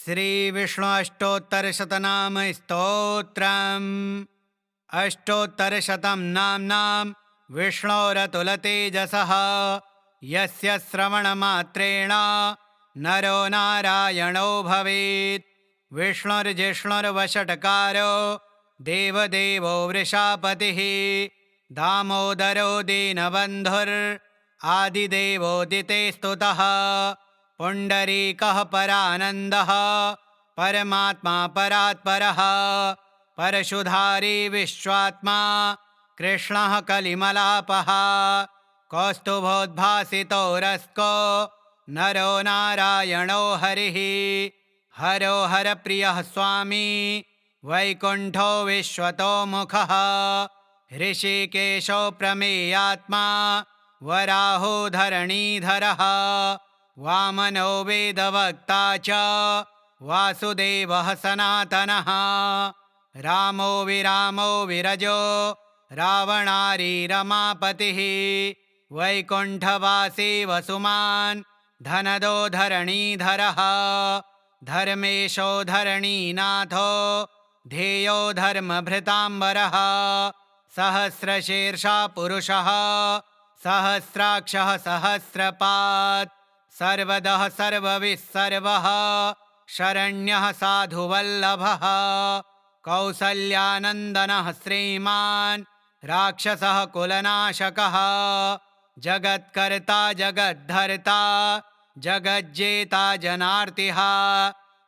श्रीविष्णु अष्टोत्तरशतनाम स्तोत्रम्। अष्टोत्तरशतं नाम्नां विष्णोरतुलतेजसः यस्य श्रवणमात्रेण नरो नारायणो भवेत्। विष्णुर्जिष्णुर्वषट्कारो देवदेवो वृषापतिः दामोदरो दीनबन्धुर् आदिदेवोदिते स्तुतः। पुण्डरीकः परानन्दः परमात्मा परात्परः परशुधारी विश्वात्मा कृष्णः कलिमलापः। कौस्तुभोद्भासितो रस्को नरो नारायणो हरिः। हरो हरप्रियः स्वामी वैकुण्ठो विश्वतो मुखः। ऋषिकेशो प्रमेयात्मा वराहो धरणीधरः। वामनो वेदवक्ता च वासुदेवः सनातनः। रामो विरामो विरजो रावणारी रमापतिः। वैकुण्ठवासी वसुमान् धनदो धरणीधरः। धर्मेशो धरणीनाथो ध्येयो धर्मभृताम्बरः। सहस्रशीर्षा पुरुषः सहस्राक्षः सहस्रपात् सर्वदः सर्वविस्सर्वः शरण्यः साधुवल्लभः। कौसल्यानन्दनः श्रीमान् राक्षसः कुलनाशकः। जगत्कर्ता जगद्धर्ता जगज्जेता जनार्तिः।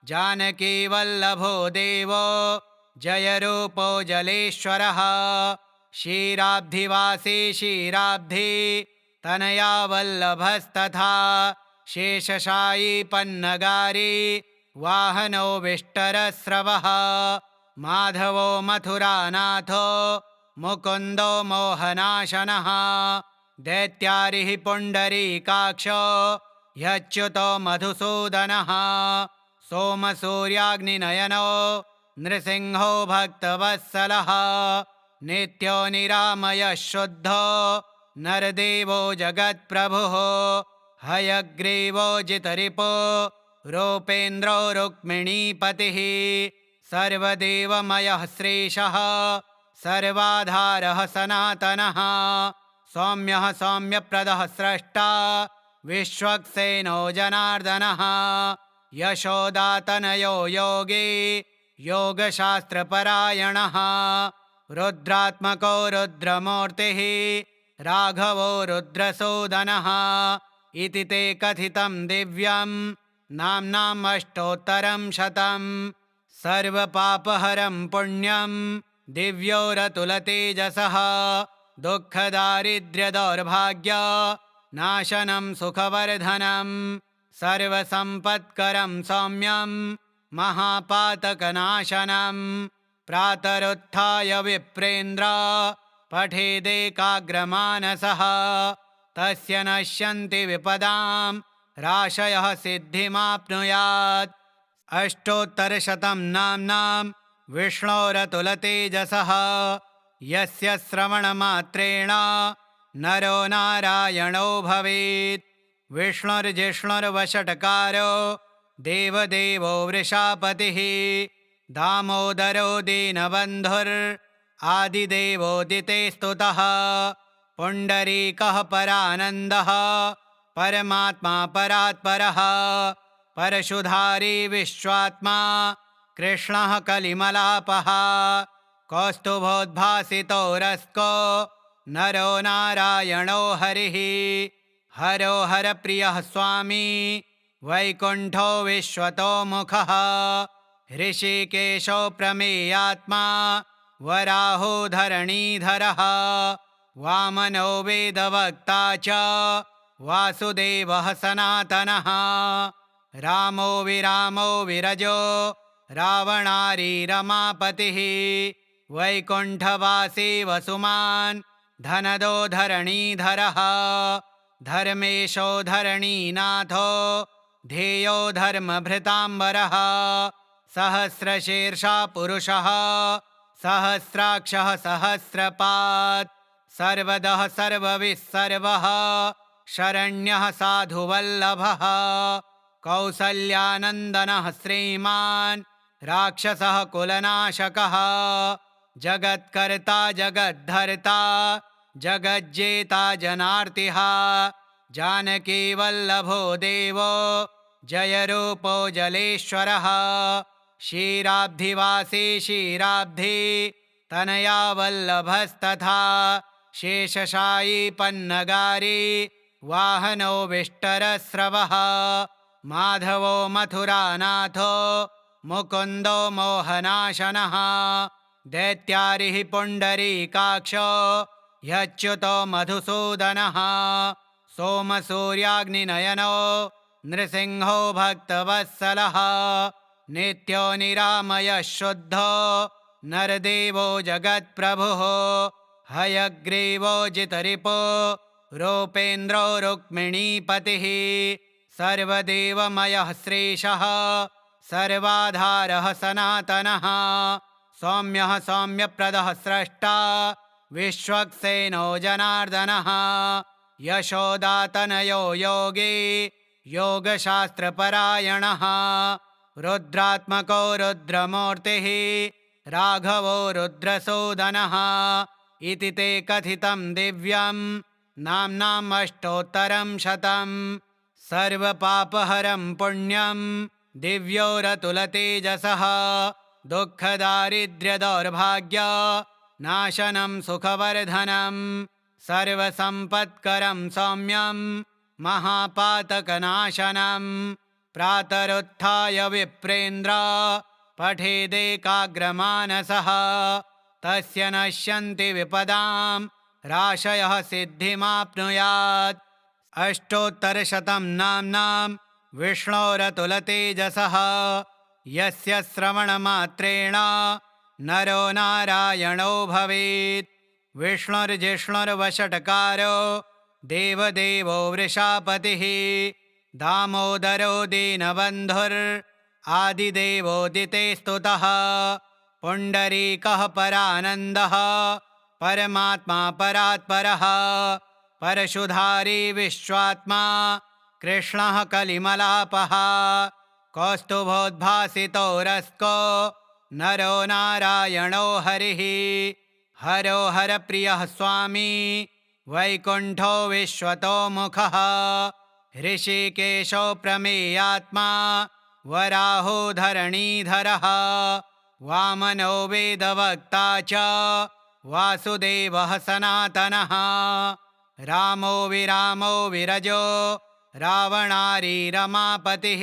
जानकीवल्लभो देवो जयरूपो जलेश्वरः। क्षीराब्धिवासी क्षीराब्धि तनया वल्लभस्तथा। शेषशायी पन्नगारी वाहनो विष्टरस्रवः। माधवो मथुरानाथो मुकुन्दो मोहनाशनः। दैत्यारिः पुण्डरीकाक्षो ह्यच्युतो मधुसूदनः। सोमसूर्याग्निनयनो नृसिंहो भक्तवत्सलः। नित्यो निरामयः शुद्धो नरदेवो जगत्प्रभुः। हयग्रीवो जितरिपो रूपेन्द्रो रुक्मिणीपतिः। सर्वदेवमयः श्रीशः सर्वाधारः सनातनः। सौम्यः सौम्यप्रदः स्रष्टा विश्वक्सेनो जनार्दनः। यशोदातनयो योगी योगशास्त्रपरायणः। रुद्रात्मको रुद्रमूर्तिः राघवो रुद्रसूदनः। इति ते कथितं दिव्यं नाम्नाम् अष्टोत्तरं शतम्। सर्वपापहरं पुण्यं दिव्योरतुलतेजसः। दुःखदारिद्र्यदौर्भाग्य नाशनं सुखवर्धनं। सर्वसम्पत्करं सौम्यं महापातकनाशनं। प्रातरुत्थाय विप्रेन्द्र पठेदेकाग्रमानसः। तस्य नश्यन्ति विपदां राशयः सिद्धिमाप्नुयात्। अष्टोत्तरशतं नाम्नां विष्णोरतुलतेजसः यस्य श्रवणमात्रेण नरो नारायणो भवेत्। विष्णुर्जिष्णुर्वषट्कारो देवदेवो वृषापतिः दामोदरो दीनबन्धुर् आदिदेवोदिते स्तुतः। पुण्डरीकः परानन्दः परमात्मा परात्परः परशुधारी विश्वात्मा कृष्णः कलिमलापः। कौस्तुभोद्भासितो रस्को नरो नारायणो हरिः। हरो हरप्रियः स्वामी वैकुण्ठो विश्वतो मुखः। ऋषिकेशो प्रमेयात्मा वराहो धरणीधरः। वामनो वेदवक्ता च वासुदेवः सनातनः। रामो विरामो विरजो रावणारी रमापतिः। वैकुण्ठवासी वसुमान् धनदो धरणीधरः। धर्मेशो धरणीनाथो ध्येयो धर्मभृताम्बरः। सहस्रशीर्षा पुरुषः सहस्राक्षः सहस्रपात् सर्वदः सर्वविस्सर्वः शरण्यः साधुवल्लभः। कौसल्यानन्दनः श्रीमान् राक्षसः कुलनाशकः जगत्कर्ता जगद्धर्ता जगज्जेता जनार्तिः जानकीवल्लभो देवो जयरूपो जलेश्वरः क्षीराब्धिवासी क्षीराब्धि तनया वल्लभस्तथा शेषशायी पन्नगारी वाहनो विष्टरस्रवः माधवो मथुरानाथो मुकुन्दो मोहनाशनः दैत्यारिः पुण्डरीकाक्षो ह्यच्युतो मधुसूदनः सोमसूर्याग्निनयनो नृसिंहो भक्तवत्सलः नित्यो निरामयः शुद्धो नरदेवो जगत्प्रभुः हयग्रीवो जितरिपो रूपेन्द्रो रुक्मिणीपतिः सर्वदेवमयः श्रीशः सर्वाधारः सनातनः सौम्यः सौम्यप्रदः स्रष्टा विश्वक्सेनो जनार्दनः यशोदातनयो योगी योगशास्त्रपरायणः रुद्रात्मको रुद्रमूर्तिः राघवो रुद्रसूदनः इति ते कथितं दिव्यं नाम्नाम् अष्टोत्तरं शतं सर्वपापहरं पुण्यं दिव्योरतुलतेजसः दुःखदारिद्र्यदौर्भाग्य नाशनं सुखवर्धनं सर्वसम्पत्करं सौम्यं महापातकनाशनं प्रातरुत्थाय विप्रेन्द्र पठेदेकाग्रमानसः तस्य नश्यन्ति विपदां राशयः सिद्धिमाप्नुयात् अष्टोत्तरशतं नाम्नां विष्णोरतुलतेजसः यस्य श्रवणमात्रेण नरो नारायणो भवेत् विष्णुर्जिष्णुर्वषट्कारो देवदेवो वृषापतिः दामोदरो दीनबन्धुर् आदिदेवोदिते स्तुतः पुण्डरीकः परानन्दः परमात्मा परात्परः परशुधारी विश्वात्मा कृष्णः कलिमलापः कौस्तुभोद्भासितो रस्को नरो नारायणो हरिः हरो हरप्रियः स्वामी वैकुण्ठो विश्वतोमुखः ऋषिकेशो प्रमेयात्मा वराहो धरणीधरः वामनो वेदवक्ता च वासुदेवः सनातनः रामो विरामो विरजो रावणारी रमापतिः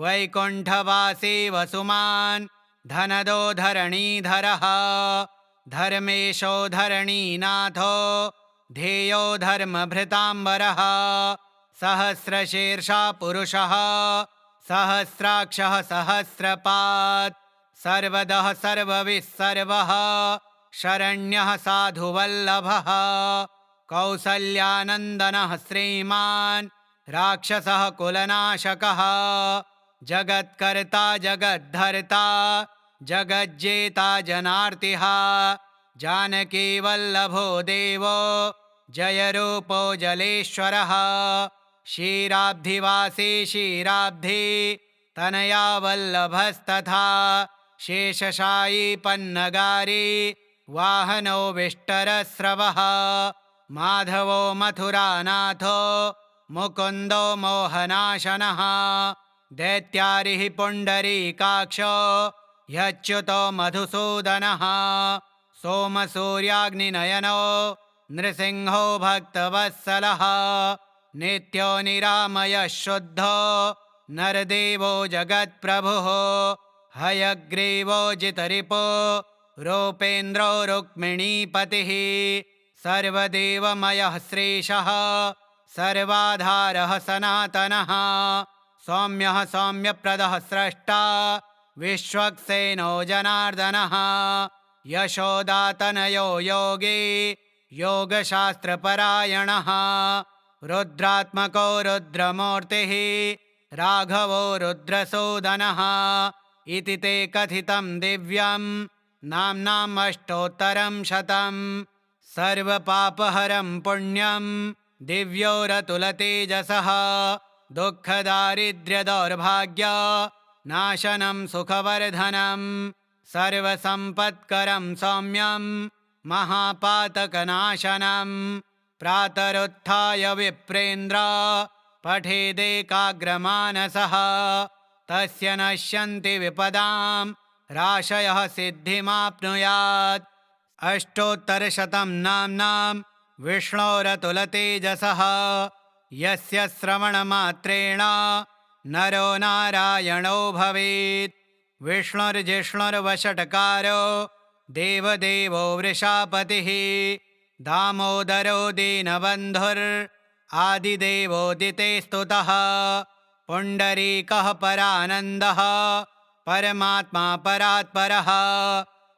वैकुण्ठवासी वसुमान् धनदो धरणीधरः धर्मेशो धरणीनाथो ध्येयो धर्मभृताम्बरः सहस्रशीर्षा पुरुषः सहस्राक्षः सहस्रपात् सर्वदः सर्वविस्सर्वः शरण्यः साधुवल्लभः कौसल्यानन्दनः श्रीमान् राक्षसः कुलनाशकः जगत्कर्ता जगद्धर्ता जगज्जेता जनार्तिः जानकीवल्लभो देवो जयरूपो जलेश्वरः क्षीराब्धिवासी क्षीराब्धि तनया वल्लभस्तथा शेषशायी पन्नगारी वाहनो विष्टरस्रवः माधवो मथुरानाथो मुकुन्दो मोहनाशनः दैत्यारिः पुण्डरीकाक्षो ह्यच्युतो मधुसूदनः सोमसूर्याग्निनयनो नृसिंहो भक्तवत्सलः नित्यो निरामयः शुद्धो नरदेवो जगत्प्रभुः हयग्रीवो जितरिपो रूपेन्द्रो रुक्मिणीपतिः सर्वदेवमयः श्रीशः सर्वाधारः सनातनः सौम्यः सौम्यप्रदः स्रष्टा विश्वक्सेनो जनार्दनः यशोदातनयो योगी योगशास्त्रपरायणः रुद्रात्मको रुद्रमूर्तिः राघवो रुद्रसूदनः इति ते कथितं दिव्यं नाम्नाम् अष्टोत्तरं शतं सर्वपापहरं पुण्यं दिव्योरतुलतेजसः दुःखदारिद्र्यदौर्भाग्य नाशनं सुखवर्धनं सर्वसम्पत्करं सौम्यं महापातकनाशनं प्रातरुत्थाय विप्रेन्द्र पठेदेकाग्रमानसः तस्य नश्यन्ति विपदां राशयः सिद्धिमाप्नुयात्। अष्टोत्तरशतं नाम्नां विष्णोरतुलतेजसः यस्य श्रवणमात्रेण नरो नारायणो भवेत्। विष्णुर्जिष्णुर्वषट्कारो देवदेवो वृषापतिः दामोदरो दीनबन्धुरादिदेवोदिते स्तुतः। पुण्डरीकः परानन्दः परमात्मा परात्परः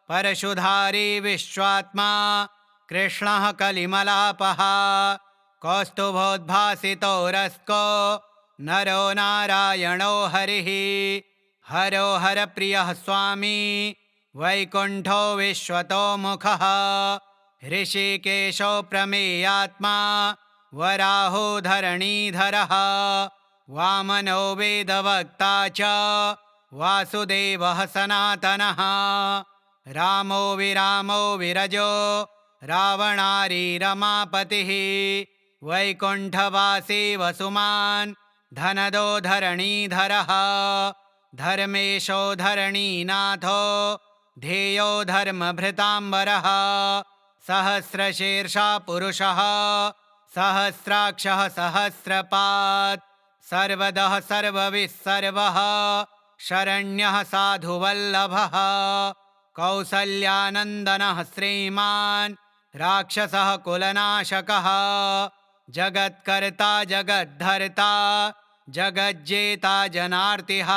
परशुधारी विश्वात्मा कृष्णः कलिमलापः कौस्तुभोद्भासितो रस्को नरो नारायणो हरिः। हरो हरप्रियः स्वामी वैकुण्ठो विश्वतोमुखः ऋषिकेशो प्रमेयात्मा वराहो धरणीधरः वामनो वेदवक्ता च वासुदेवः सनातनः। रामो विरामो विरजो रावणारी रमापतिः वैकुण्ठवासी वसुमान् धनदो धरणीधरः। धर्मेशो धरणीनाथो ध्येयो धर्मभृताम्बरः सहस्रशीर्षा पुरुषः सहस्राक्षः सहस्रपात् सर्वदः सर्वविस्सर्वः शरण्यः साधुवल्लभः कौसल्यानन्दनः श्रीमान् राक्षसः कुलनाशकः जगत्कर्ता जगद्धर्ता जगज्जेता जनार्तिः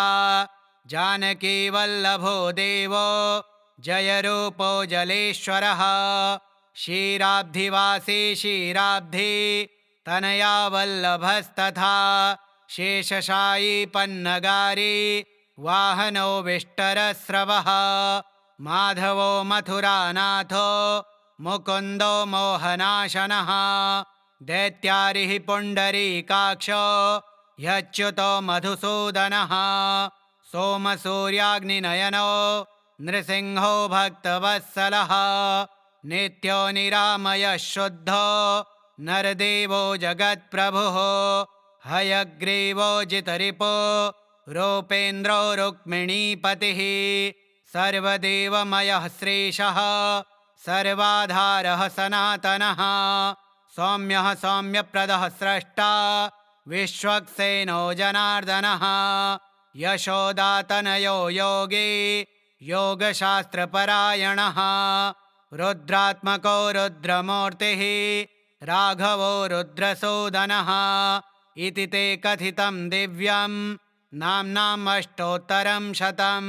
जानकीवल्लभो देवो जयरूपो जलेश्वरः क्षीराब्धिवासी क्षीराब्धि तनया वल्लभस्तथा शेषशायी पन्नगारी वाहनो विष्टरस्रवः माधवो मथुरानाथो मुकुन्दो मोहनाशनः दैत्यारिः पुण्डरीकाक्षो ह्यच्युतो मधुसूदनः सोमसूर्याग्निनयनो नृसिंहो भक्तवत्सलः नित्यो निरामयः शुद्धो नरदेवो जगत्प्रभुः हयग्रीवो जितरिपो रूपेन्द्रो रुक्मिणीपतिः सर्वदेवमयः श्रीशः सर्वाधारः सनातनः सौम्यः सौम्यप्रदः स्रष्टा विश्वक्सेनो जनार्दनः यशोदातनयो योगी योगशास्त्रपरायणः रुद्रात्मको रुद्रमूर्तिः राघवो रुद्रसूदनः इति ते कथितं दिव्यं नाम्नाम् अष्टोत्तरं शतं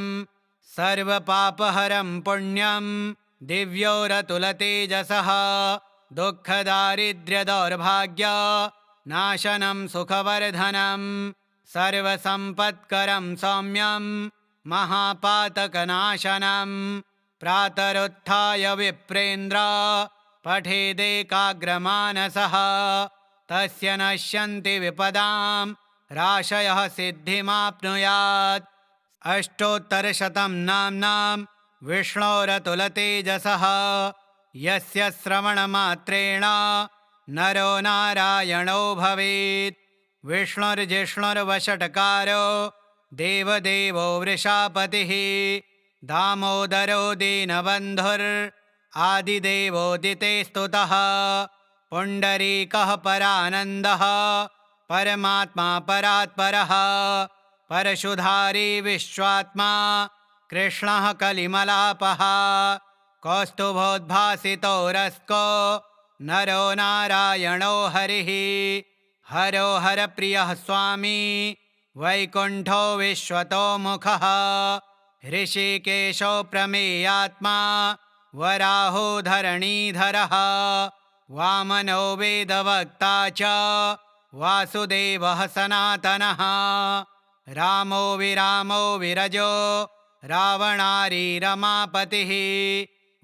सर्वपापहरं पुण्यं दिव्योरतुलतेजसः दुःखदारिद्र्यदौर्भाग्य नाशनं सुखवर्धनं सर्वसम्पत्करं सौम्यं महापातकनाशनं प्रातरुत्थाय विप्रेन्द्र पठेदेकाग्रमानसः तस्य नश्यन्ति विपदां राशयः सिद्धिमाप्नुयात्। अष्टोत्तरशतं नाम्नां विष्णोरतुलतेजसः यस्य श्रवणमात्रेण नरो नारायणो भवेत्। विष्णुर्जिष्णुर्वषट्कारो देवदेवो वृषापतिः दामोदरो दीनबन्धुरादिदेवोदिते स्तुतः। पुण्डरीकः परानन्दः परमात्मा परात्परः परशुधारी विश्वात्मा कृष्णः कलिमलापः कौस्तुभोद्भासितो रस्को नरो नारायणो हरिः। हरो हरप्रियः स्वामी वैकुण्ठो विश्वतोमुखः ऋषिकेशो प्रमेयात्मा वराहो धरणीधरः वामनो वेदवक्ता च वासुदेवः सनातनः। रामो विरामो विरजो रावणारी रमापतिः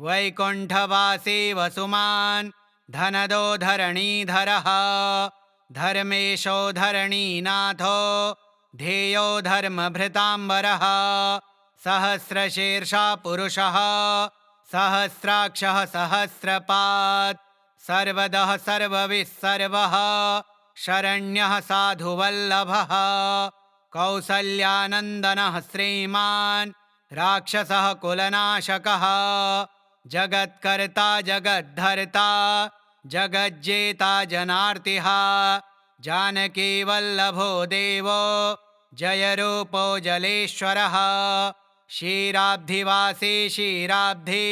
वैकुण्ठवासी वसुमान् धनदो धरणीधरः धर्मेशो धरणीनाथो ध्येयो धर्मभृताम्बरः सहस्रशीर्षा पुरुषः सहस्राक्षः सहस्रपात् सर्वदः सर्वविस्सर्वः शरण्यः साधुवल्लभः कौसल्यानन्दनः श्रीमान् राक्षसः कुलनाशकः जगत्कर्ता जगद्धर्ता जगज्जेता जनार्तिः जानकीवल्लभो देवो जयरूपो जलेश्वरः क्षीराब्धिवासी क्षीराब्धि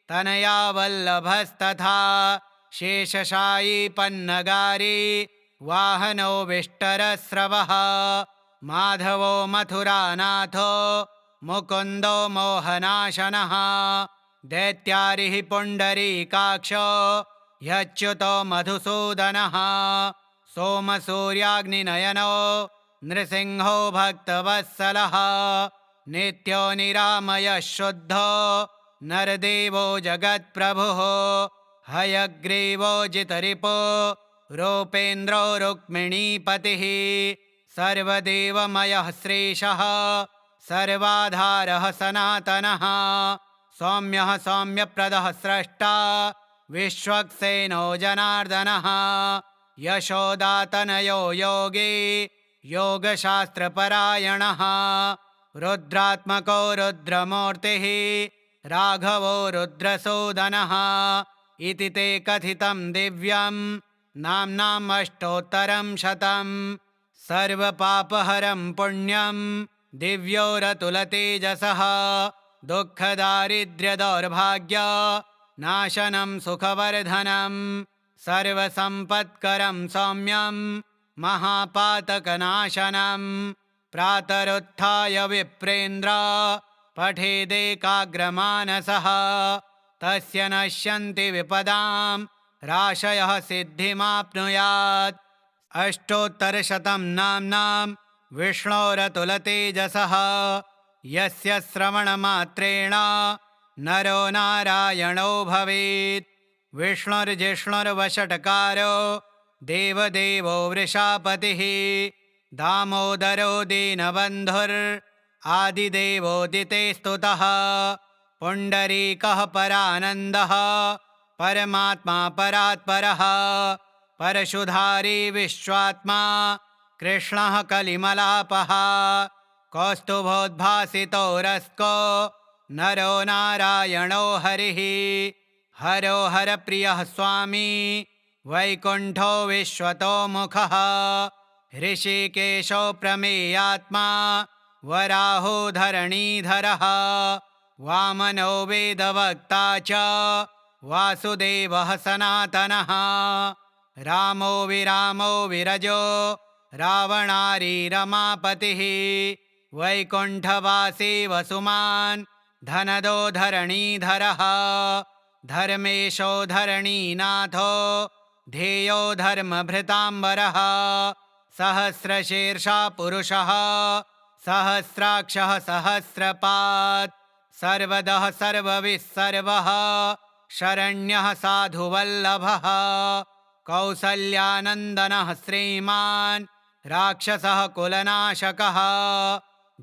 तनया वल्लभस्तथा शेषशायी पन्नगारी वाहनो विष्टरस्रवः माधवो मथुरानाथो मुकुन्दो मोहनाशनः दैत्यारिः पुण्डरीकाक्षो ह्यच्युतो मधुसूदनः सोमसूर्याग्निनयनो नृसिंहो भक्तवत्सलः नित्यो निरामयः शुद्धो नरदेवो जगत्प्रभुः हयग्रीवो जितरिपो रूपेन्द्रो रुक्मिणीपतिः सर्वदेवमयः श्रीशः सर्वाधारः सनातनः सौम्यः सौम्यप्रदः स्रष्टा विश्वक्सेनो जनार्दनः यशोदातनयो योगी योगशास्त्रपरायणः रुद्रात्मको रुद्रमूर्तिः राघवो रुद्रसूदनः इति ते कथितं दिव्यं नाम्नाम् अष्टोत्तरं शतं सर्वपापहरं पुण्यं दिव्योरतुलतेजसः दुःखदारिद्र्यदौर्भाग्य नाशनं सुखवर्धनं सर्वसम्पत्करं सौम्यं महापातकनाशनं प्रातरुत्थाय विप्रेन्द्र पठेदेकाग्रमानसः तस्य नश्यन्ति विपदां राशयः सिद्धिमाप्नुयात् अष्टोत्तरशतं नाम्नां विष्णोरतुलतेजसः यस्य श्रवणमात्रेण नरो नारायणो भवेत् विष्णुर्जिष्णुर्वषट्कारो देवदेवो वृषापतिः दामोदरो दीनबन्धुरादिदेवोदिते स्तुतः पुण्डरीकः परानन्दः परमात्मा परात्परः परशुधारी विश्वात्मा कृष्णः कलिमलापः कौस्तुभोद्भासितो रस्को नरो नारायणो हरिः हरो हरप्रियः स्वामी वैकुण्ठो विश्वतोमुखः ऋषिकेशो प्रमेयात्मा वराहो धरणीधरः वामनो वेदवक्ता च वासुदेवः सनातनः रामो विरामो विरजो रावणारी रमापतिः वैकुण्ठवासी वसुमान् धनदो धरणीधरः धर्मेशो धरणीनाथो ध्येयो धर्मभृताम्बरः सहस्रशीर्षा पुरुषः सहस्राक्षः सहस्रपात् सर्वदः सर्वविस्सर्वः शरण्यः साधुवल्लभः कौसल्यानन्दनः श्रीमान् राक्षसः कुलनाशकः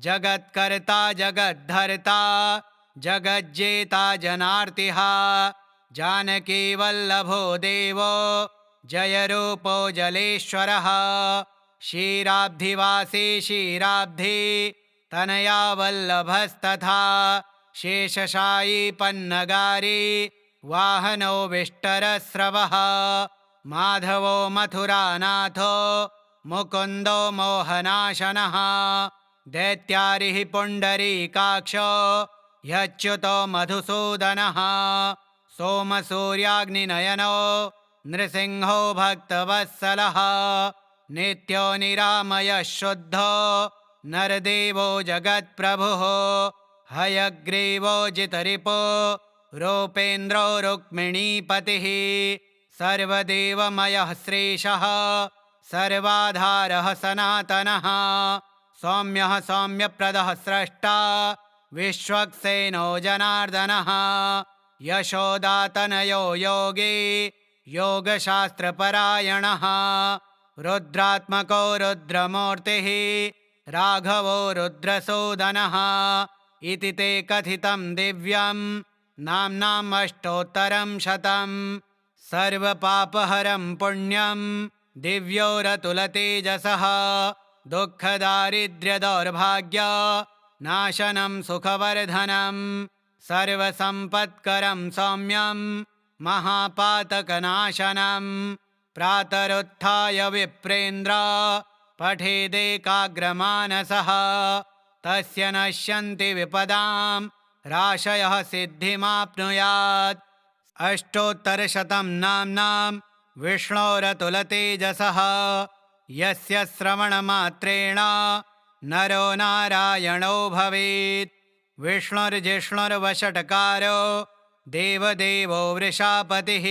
जगत्कर्ता जगद्धर्ता जगज्जेता जनार्तिः जानकीवल्लभो देवो जयरूपो जलेश्वरः क्षीराब्धिवासी क्षीराब्धि तनया वल्लभस्तथा शेषशायी पन्नगारी वाहनो विष्टरस्रवः माधवो मथुरानाथो मुकुन्दो मोहनाशनः दैत्यारिः पुण्डरीकाक्षो ह्यच्युतो मधुसूदनः सोमसूर्याग्निनयनो नृसिंहो भक्तवत्सलः नित्यो निरामयः शुद्धो नरदेवो जगत्प्रभुः हयग्रीवो जितरिपो रूपेन्द्रो रुक्मिणीपतिः सर्वदेवमयः श्रीशः सर्वाधारः सनातनः सौम्यः सौम्यप्रदः स्रष्टा विश्वक्सेनो जनार्दनः यशोदातनयो योगी योगशास्त्रपरायणः रुद्रात्मको रुद्रमूर्तिः राघवो रुद्रसूदनः इति ते कथितं दिव्यं नाम्नाम् अष्टोत्तरं शतम् सर्वपापहरं पुण्यं दिव्योरतुलतेजसः दुःखदारिद्र्यदौर्भाग्य नाशनं सुखवर्धनं सर्वसम्पत्करं सौम्यं महापातकनाशनं प्रातरुत्थाय विप्रेन्द्र पठेदेकाग्रमानसः तस्य नश्यन्ति विपदां राशयः सिद्धिमाप्नुयात् अष्टोत्तरशतं नाम्नां विष्णोरतुलतेजसः यस्य श्रवणमात्रेण नरो नारायणो भवेत् विष्णुर्जिष्णुर्वषट्कारो देवदेवो वृषापतिः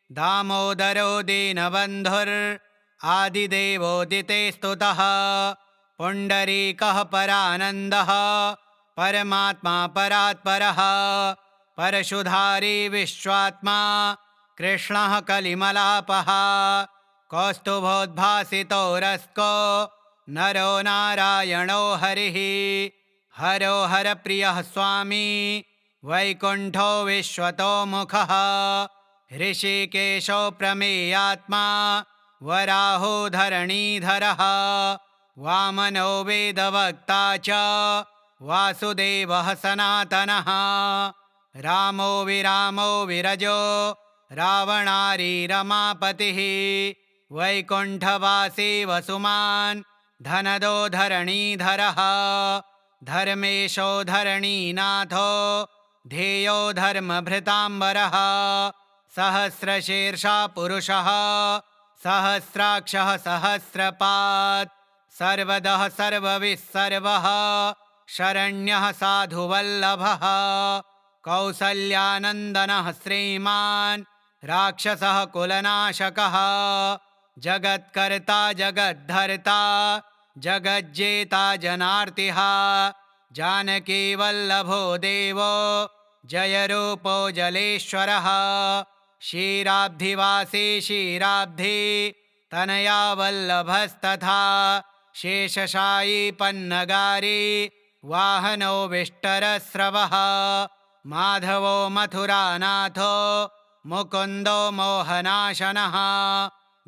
दामोदरो दीनबन्धुरादिदेवोदिते स्तुतः पुण्डरीकः परानन्दः परमात्मा परात्परः परशुधारी विश्वात्मा कृष्णः कलिमलापः कौस्तुभोद्भासितो रस्को नरो नारायणो हरिः हरो हरप्रियः स्वामी वैकुण्ठो विश्वतो मुखः ऋषिकेशो प्रमेयात्मा वराहो धरणीधरः वामनो वेदवक्ता च वासुदेवः सनातनः रामो विरामो विरजो रावणारी रमापतिः वैकुण्ठवासी वसुमान् धनदो धरणीधरः धर्मेशो धरणीनाथो ध्येयो धर्मभृताम्बरः सहस्रशीर्षा पुरुषः सहस्राक्षः सहस्रपात् सर्वदः सर्वविस्सर्वः शरण्यः साधुवल्लभः कौसल्यानन्दनः श्रीमान् राक्षसः कुलनाशकः जगत्कर्ता जगद्धर्ता जगज्जेता जनार्तिः जानकीवल्लभो देवो जयरूपो जलेश्वरः क्षीराब्धिवासी क्षीराब्धि तनया वल्लभस्तथा शेषशायी पन्नगारी वाहनो विष्टरस्रवः माधवो मथुरानाथो मुकुन्दो मोहनाशनः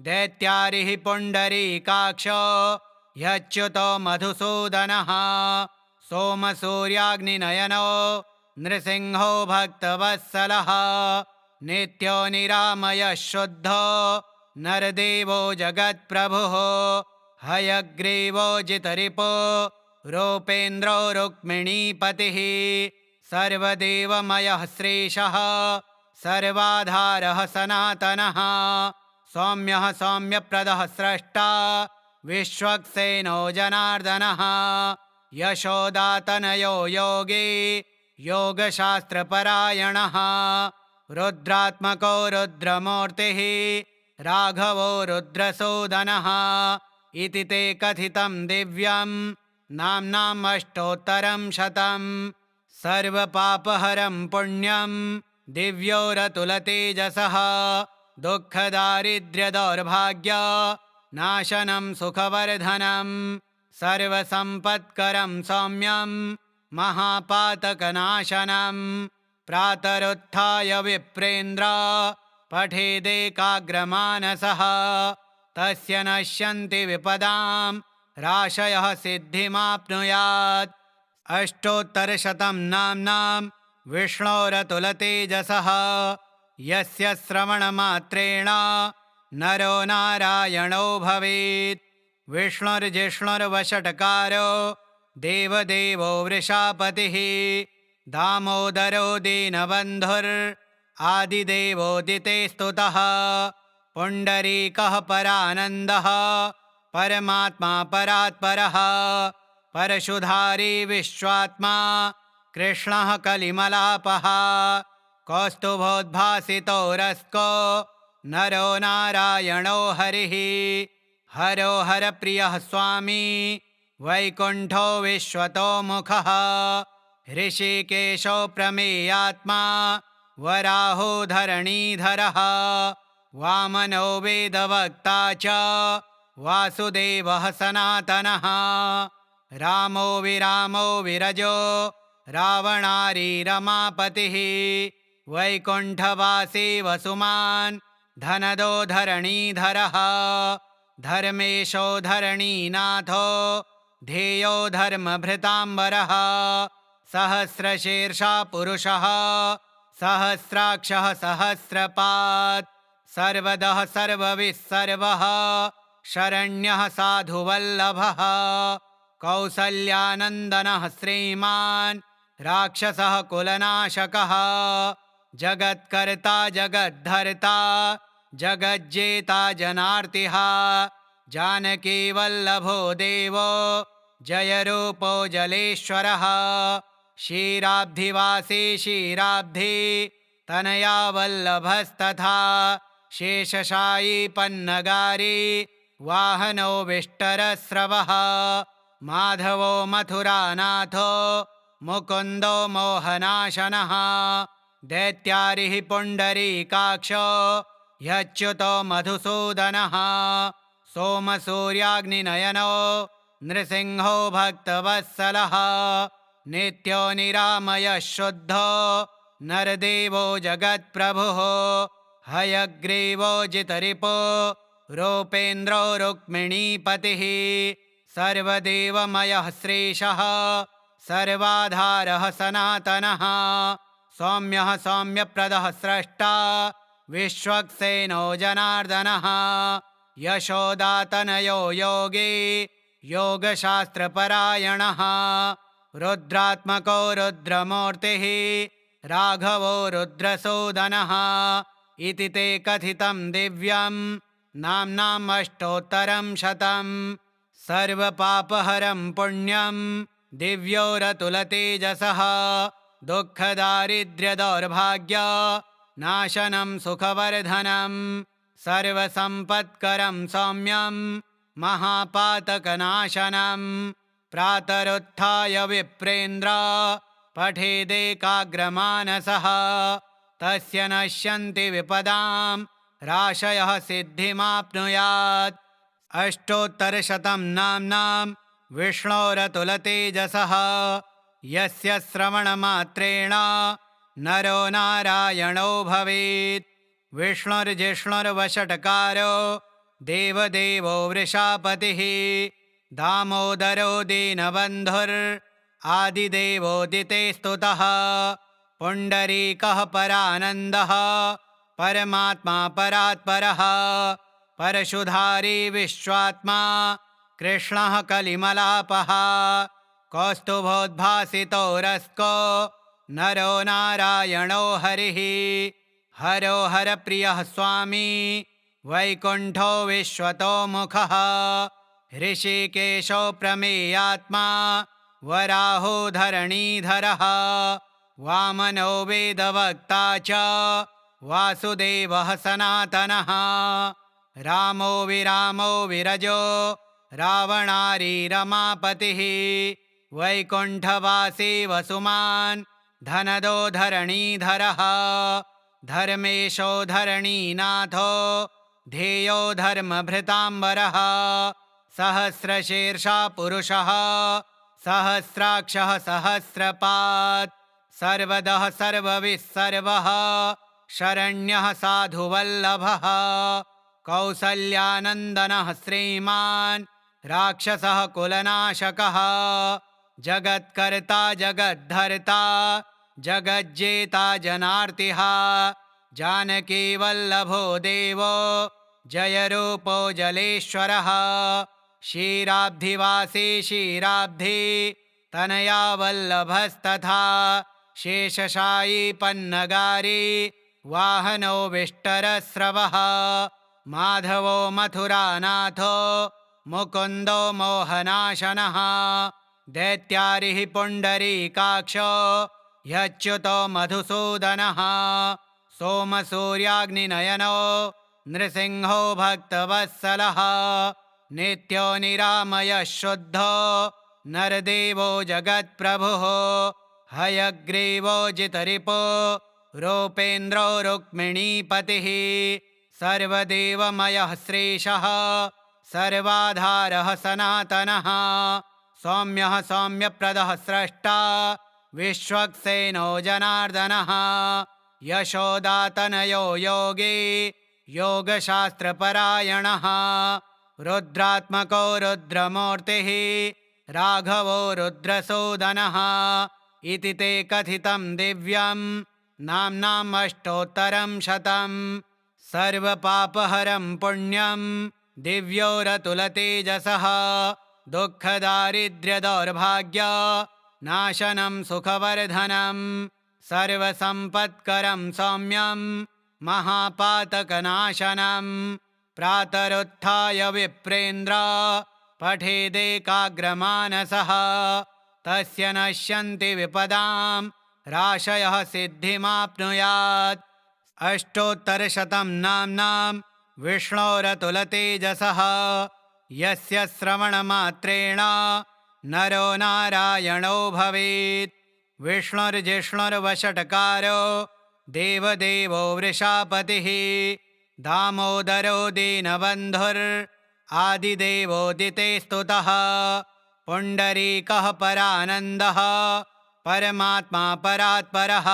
दैत्यारिः पुण्डरीकाक्षो ह्यच्युतो मधुसूदनः सोमसूर्याग्निनयनो नृसिंहो भक्तवत्सलः नित्यो निरामयः शुद्धो नरदेवो जगत्प्रभुः हयग्रीवो जितरिपो रूपेन्द्रो रुक्मिणीपतिः सर्वदेवमयः श्रीशः सर्वाधारः सनातनः सौम्यः सौम्यप्रदः स्रष्टा विश्वक्सेनो जनार्दनः यशोदातनयो योगी योगशास्त्रपरायणः रुद्रात्मको रुद्रमूर्तिः राघवो रुद्रसूदनः इति ते कथितं दिव्यं नाम्नाम् अष्टोत्तरं शतम् सर्वपापहरं पुण्यं दिव्योरतुलतेजसः दुःखदारिद्र्यदौर्भाग्य नाशनं सुखवर्धनं सर्वसम्पत्करं सौम्यं महापातकनाशनं प्रातरुत्थाय विप्रेन्द्र पठेदेकाग्रमानसः तस्य नश्यन्ति विपदां राशयः सिद्धिमाप्नुयात् अष्टोत्तरशतं नाम्नां विष्णोरतुलतेजसः यस्य श्रवणमात्रेण नरो नारायणो भवेत् विष्णुर्जिष्णुर्वषट्कारो देवदेवो वृषापतिः दामोदरो दीनबन्धुरादिदेवोदिते स्तुतः पुण्डरीकः परानन्दः परमात्मा परात्परः परशुधारी विश्वात्मा कृष्णः कलिमलापः कौस्तुभोद्भासितो रस्को नरो नारायणो हरिः हरो हरप्रियः स्वामी वैकुण्ठो विश्वतो मुखः ऋषिकेशो प्रमेयात्मा वराहो धरणीधरः वामनो वेदवक्ता च वासुदेवः सनातनः रामो विरामो विरजो रावणारी रमापतिः वैकुण्ठवासी वसुमान् धनदो धरणीधरः धर्मेशो धरणीनाथो ध्येयो धर्मभृताम्बरः सहस्रशीर्षा पुरुषः सहस्राक्षः सहस्रपात् सर्वदः सर्वविस्सर्वः शरण्यः साधुवल्लभः कौसल्यानन्दनः श्रीमान् राक्षसः कुलनाशकः जगत्कर्ता जगद्धर्ता जगज्जेता जनार्तिः जानकीवल्लभो देवो जयरूपो जलेश्वरः क्षीराब्धिवासी क्षीराब्धि तनया वल्लभस्तथा शेषशायी पन्नगारी वाहनो विष्टरस्रवः माधवो मथुरानाथो मुकुन्दो मोहनाशनः दैत्यारिः पुण्डरीकाक्षो ह्यच्युतो मधुसूदनः सोमसूर्याग्निनयनो नृसिंहो भक्तवत्सलः नित्यो निरामयः शुद्धो नरदेवो जगत्प्रभुः हयग्रीवो जितरिपो रूपेन्द्रो रुक्मिणीपतिः सर्वदेवमयः श्रीशः सर्वाधारः सनातनः सौम्यः सौम्यप्रदः स्रष्टा विश्वक्सेनो जनार्दनः यशोदातनयो योगी योगशास्त्रपरायणः रुद्रात्मको रुद्रमूर्तिः राघवो रुद्रसूदनः इति ते कथितं दिव्यं नाम्नाम् अष्टोत्तरं शतम् सर्वपापहरं पुण्यं दिव्योरतुलतेजसः दुःखदारिद्र्यदौर्भाग्य नाशनं सुखवर्धनं सर्वसम्पत्करं सौम्यं महापातकनाशनं प्रातरुत्थाय विप्रेन्द्र पठेदेकाग्रमानसः तस्य नश्यन्ति विपदां राशयः सिद्धिमाप्नुयात् अष्टोत्तरशतं नाम्नां विष्णोरतुलतेजसः यस्य श्रवणमात्रेण नरो नारायणो भवेत् विष्णुर्जिष्णुर्वषट्कारो देवदेवो वृषापतिः दामोदरो दीनबन्धुरादिदेवोदिते स्तुतः पुण्डरीकः परानन्दः परमात्मा परात्परः परशुधारी विश्वात्मा कृष्णः कलिमलापः कौस्तुभोद्भासितो रस्को नरो नारायणो हरिः हरो हरप्रियः स्वामी वैकुण्ठो विश्वतो मुखः ऋषिकेशो प्रमेयात्मा वराहो धरणीधरः वामनो वेदवक्ता च वासुदेवः सनातनः रामो विरामो विरजो रावणारी रमापतिः वैकुण्ठवासी वसुमान् धनदो धरणीधरः धर्मेशो धरणीनाथो ध्येयो धर्मभृताम्बरः सहस्रशीर्षा पुरुषः सहस्राक्षः सहस्रपात् सर्वदः सर्वविस्सर्वः शरण्यः साधुवल्लभः कौसल्यानन्दनः श्रीमान् राक्षसः कुलनाशकः जगत्कर्ता जगद्धर्ता जगज्जेता जनार्तिः जानकीवल्लभो देवो जयरूपो जलेश्वरः क्षीराब्धिवासी क्षीराब्धि तनया वल्लभस्तथा शेषशायी पन्नगारी वाहनो विष्टरस्रवः माधवो मथुरानाथो मुकुन्दो मोहनाशनः दैत्यारिः पुण्डरीकाक्षो ह्यच्युतो मधुसूदनः सोमसूर्याग्निनयनो नृसिंहो भक्तवत्सलः नित्यो निरामयः शुद्धो नरदेवो जगत्प्रभुः हयग्रीवो जितरिपो रूपेन्द्रो रुक्मिणीपतिः सर्वदेवमयः श्रेषः सर्वाधारः सनातनः सौम्यः सौम्यप्रदः स्रष्टा विश्वक्सेनो जनार्दनः यशोदातनयो योगी योगशास्त्रपरायणः रुद्रात्मको रुद्रमूर्तिः राघवो रुद्रसूदनः इति ते कथितं दिव्यं नाम्नाम् अष्टोत्तरं शतं सर्वपापहरं पुण्यं दिव्योरतुलतेजसः दुःखदारिद्र्यदौर्भाग्य नाशनं सुखवर्धनं सर्वसम्पत्करं सौम्यं महापातकनाशनं प्रातरुत्थाय विप्रेन्द्र पठेदेकाग्रमानसः तस्य नश्यन्ति विपदां राशयः सिद्धिमाप्नुयात् अष्टोत्तरशतं नाम्नां विष्णोरतुलतेजसः यस्य श्रवणमात्रेण नरो नारायणो भवेत् विष्णुर्जिष्णुर्वषट्कारो देवदेवो वृषापतिः दामोदरो दीनबन्धुर् आदिदेवोदिते स्तुतः पुण्डरीकः परानन्दः परमात्मा परात्परः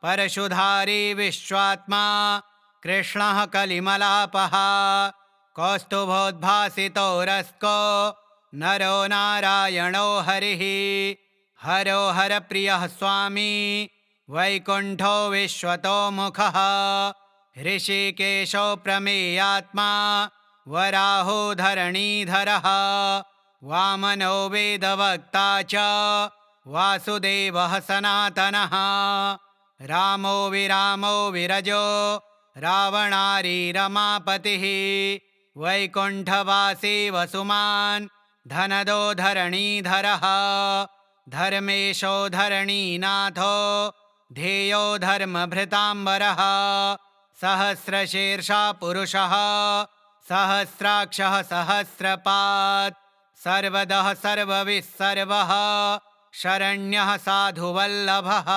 परशुधारी विश्वात्मा कृष्णः कलिमलापः कौस्तुभोद्भासितो रस्को नरो नारायणो हरिः हरो हरप्रियः स्वामी वैकुण्ठो विश्वतोमुखः ऋषिकेशो प्रमेयात्मा वराहो धरणीधरः वामनो वेदवक्ता च वासुदेवः सनातनः रामो विरामो विरजो रावणारी रमापतिः वैकुण्ठवासी वसुमान् धनदो धरणीधरः धर्मेशो धरणीनाथो ध्येयो धर्मभृताम्बरः सहस्रशीर्षा पुरुषः सहस्राक्षः सहस्रपात् सर्वदः सर्वविस्सर्वः शरण्यः साधुवल्लभः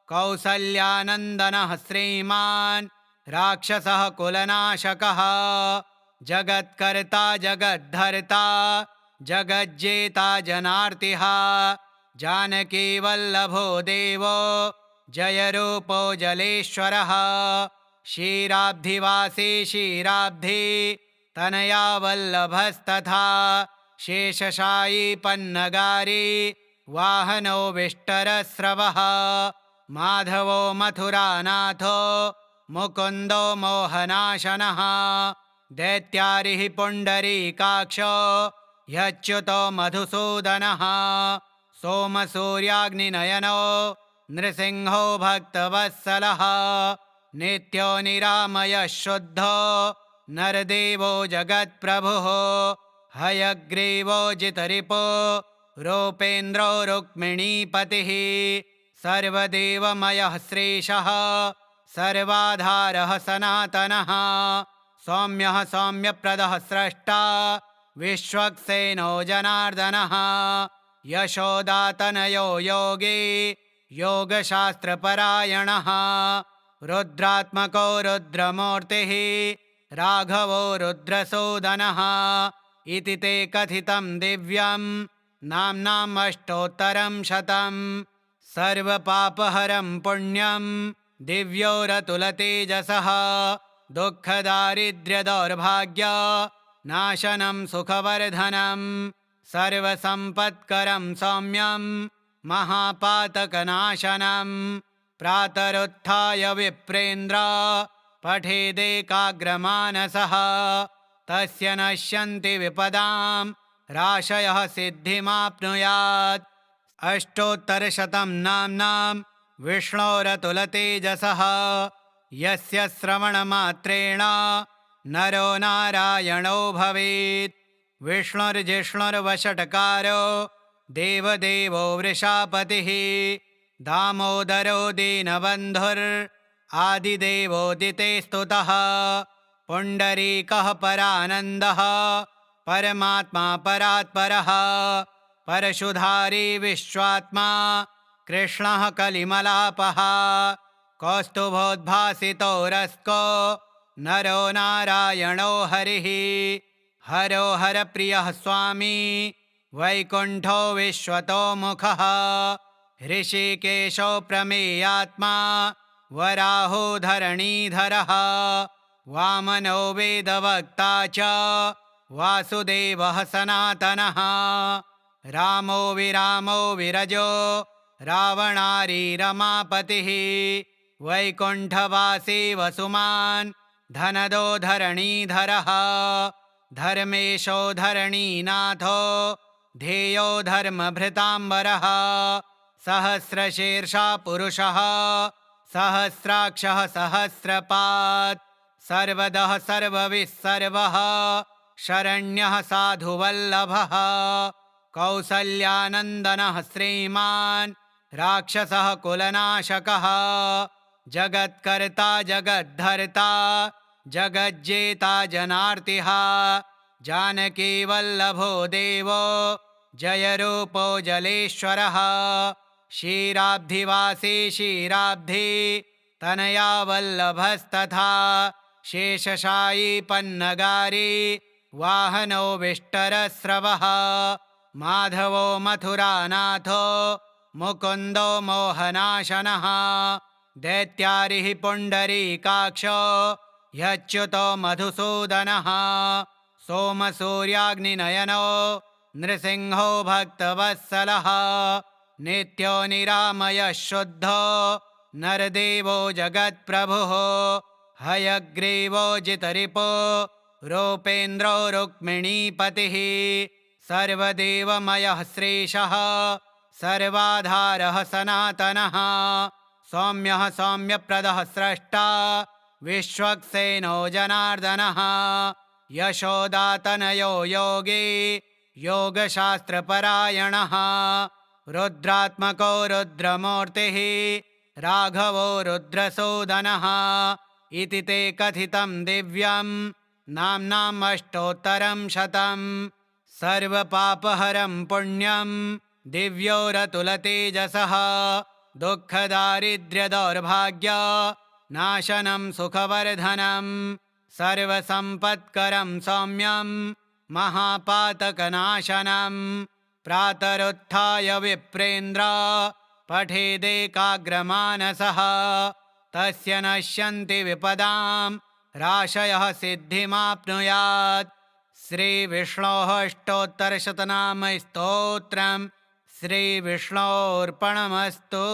कौसल्यानन्दनः श्रीमान् राक्षसः कुलनाशकः जगत्कर्ता जगद्धर्ता जगज्जेता जनार्तिः जानकीवल्लभो देवो जयरूपो जलेश्वरः क्षीराब्धिवासी क्षीराब्धि तनया वल्लभस्तथा शेषशायी पन्नगारी वाहनो विष्टरस्रवः माधवो मथुरानाथो मुकुन्दो मोहनाशनः दैत्यारिः पुण्डरीकाक्षो ह्यच्युतो मधुसूदनः सोमसूर्याग्निनयनो नृसिंहो भक्तवत्सलः नित्यो निरामयः शुद्धो नरदेवो जगत्प्रभुः हयग्रीवो जितरिपो रूपेन्द्रो रुक्मिणीपतिः सर्वदेवमयः श्रेषः सर्वाधारः सनातनः सौम्यः सौम्यप्रदः स्रष्टा विश्वक्सेनो जनार्दनः यशोदातनयो योगी योगशास्त्रपरायणः रुद्रात्मको रुद्रमूर्तिः राघवो रुद्रसूदनः इति ते कथितं दिव्यं नाम्नाम् अष्टोत्तरं शतं सर्वपापहरं पुण्यं दिव्योरतुलतेजसः दुःखदारिद्र्यदौर्भाग्य नाशनं सुखवर्धनं सर्वसम्पत्करं सौम्यं महापातकनाशनं प्रातरुत्थाय विप्रेन्द्र पठेदेकाग्रमानसः तस्य नश्यन्ति विपदां राशयः सिद्धिमाप्नुयात् अष्टोत्तरशतं नाम्नां विष्णोरतुलतेजसः यस्य श्रवणमात्रेण नरो नारायणो भवेत् विष्णुर्जिष्णुर्वषट्कारो देवदेवो वृषापतिः दामोदरो दीनबन्धुर् आदिदेवोदिते स्तुतः पुण्डरीकः परानन्दः परमात्मा परात्परः परशुधारी विश्वात्मा कृष्णः कलिमलापः कौस्तुभोद्भासितो रस्को नरो नारायणो हरिः हरो हरप्रियः स्वामी वैकुण्ठो विश्वतो मुखः ऋषिकेशो प्रमेयात्मा वराहो धरणीधरः वामनो वेदवक्ता च वासुदेवः सनातनः रामो विरामो विरजो रावणारी रमापतिः वैकुण्ठवासी वसुमान् धनदो धरणीधरः धर्मेशो धरणीनाथो ध्येयो धर्मभृताम्बरः सहस्रशीर्षा पुरुषः सहस्राक्षः सहस्रपात् सर्वदः सर्वविः सर्वः शरण्यः साधुवल्लभः कौसल्यानन्दनः श्रीमान् राक्षसः कुलनाशकः जगत्कर्ता जगद्धर्ता जगज्जेता जनार्तिः जानकीवल्लभो देवो जयरूपो जलेश्वरः क्षीराब्धिवासी क्षीराब्धि तनया वल्लभस्तथा शेषशायी पन्नगारी वाहनो विष्टरस्रवः माधवो मथुरानाथो मुकुन्दो मोहनाशनः दैत्यारिः पुण्डरीकाक्षो ह्यच्युतो मधुसूदनः सोमसूर्याग्निनयनो नृसिंहो भक्तवत्सलः नित्यो निरामयः शुद्धो नरदेवो जगत्प्रभुः हयग्रीवो जितरिपो रूपेन्द्रो रुक्मिणीपतिः सर्वदेवमयः श्रीशः सर्वाधारः सनातनः सौम्यः सौम्यप्रदः स्रष्टा विश्वक्सेनो जनार्दनः यशोदातनयो योगी योगशास्त्रपरायणः रुद्रात्मको रुद्रमूर्तिः राघवो रुद्रसूदनः इति ते कथितं दिव्यं नाम्नाम् अष्टोत्तरं शतं सर्वपापहरं पुण्यं दिव्योरतुलतेजसः दुःखदारिद्र्यदौर्भाग्य नाशनं सुखवर्धनं सर्वसम्पत्करं सौम्यं महापातकनाशनं प्रातरुत्थाय विप्रेन्द्र पठेदेकाग्रमानसः तस्य नश्यन्ति विपदां राशयः सिद्धिमाप्नुयात् श्रीविष्णोः अष्टोत्तरशतनामस्तोत्रम् श्रीविष्णोर्पणमस्तु।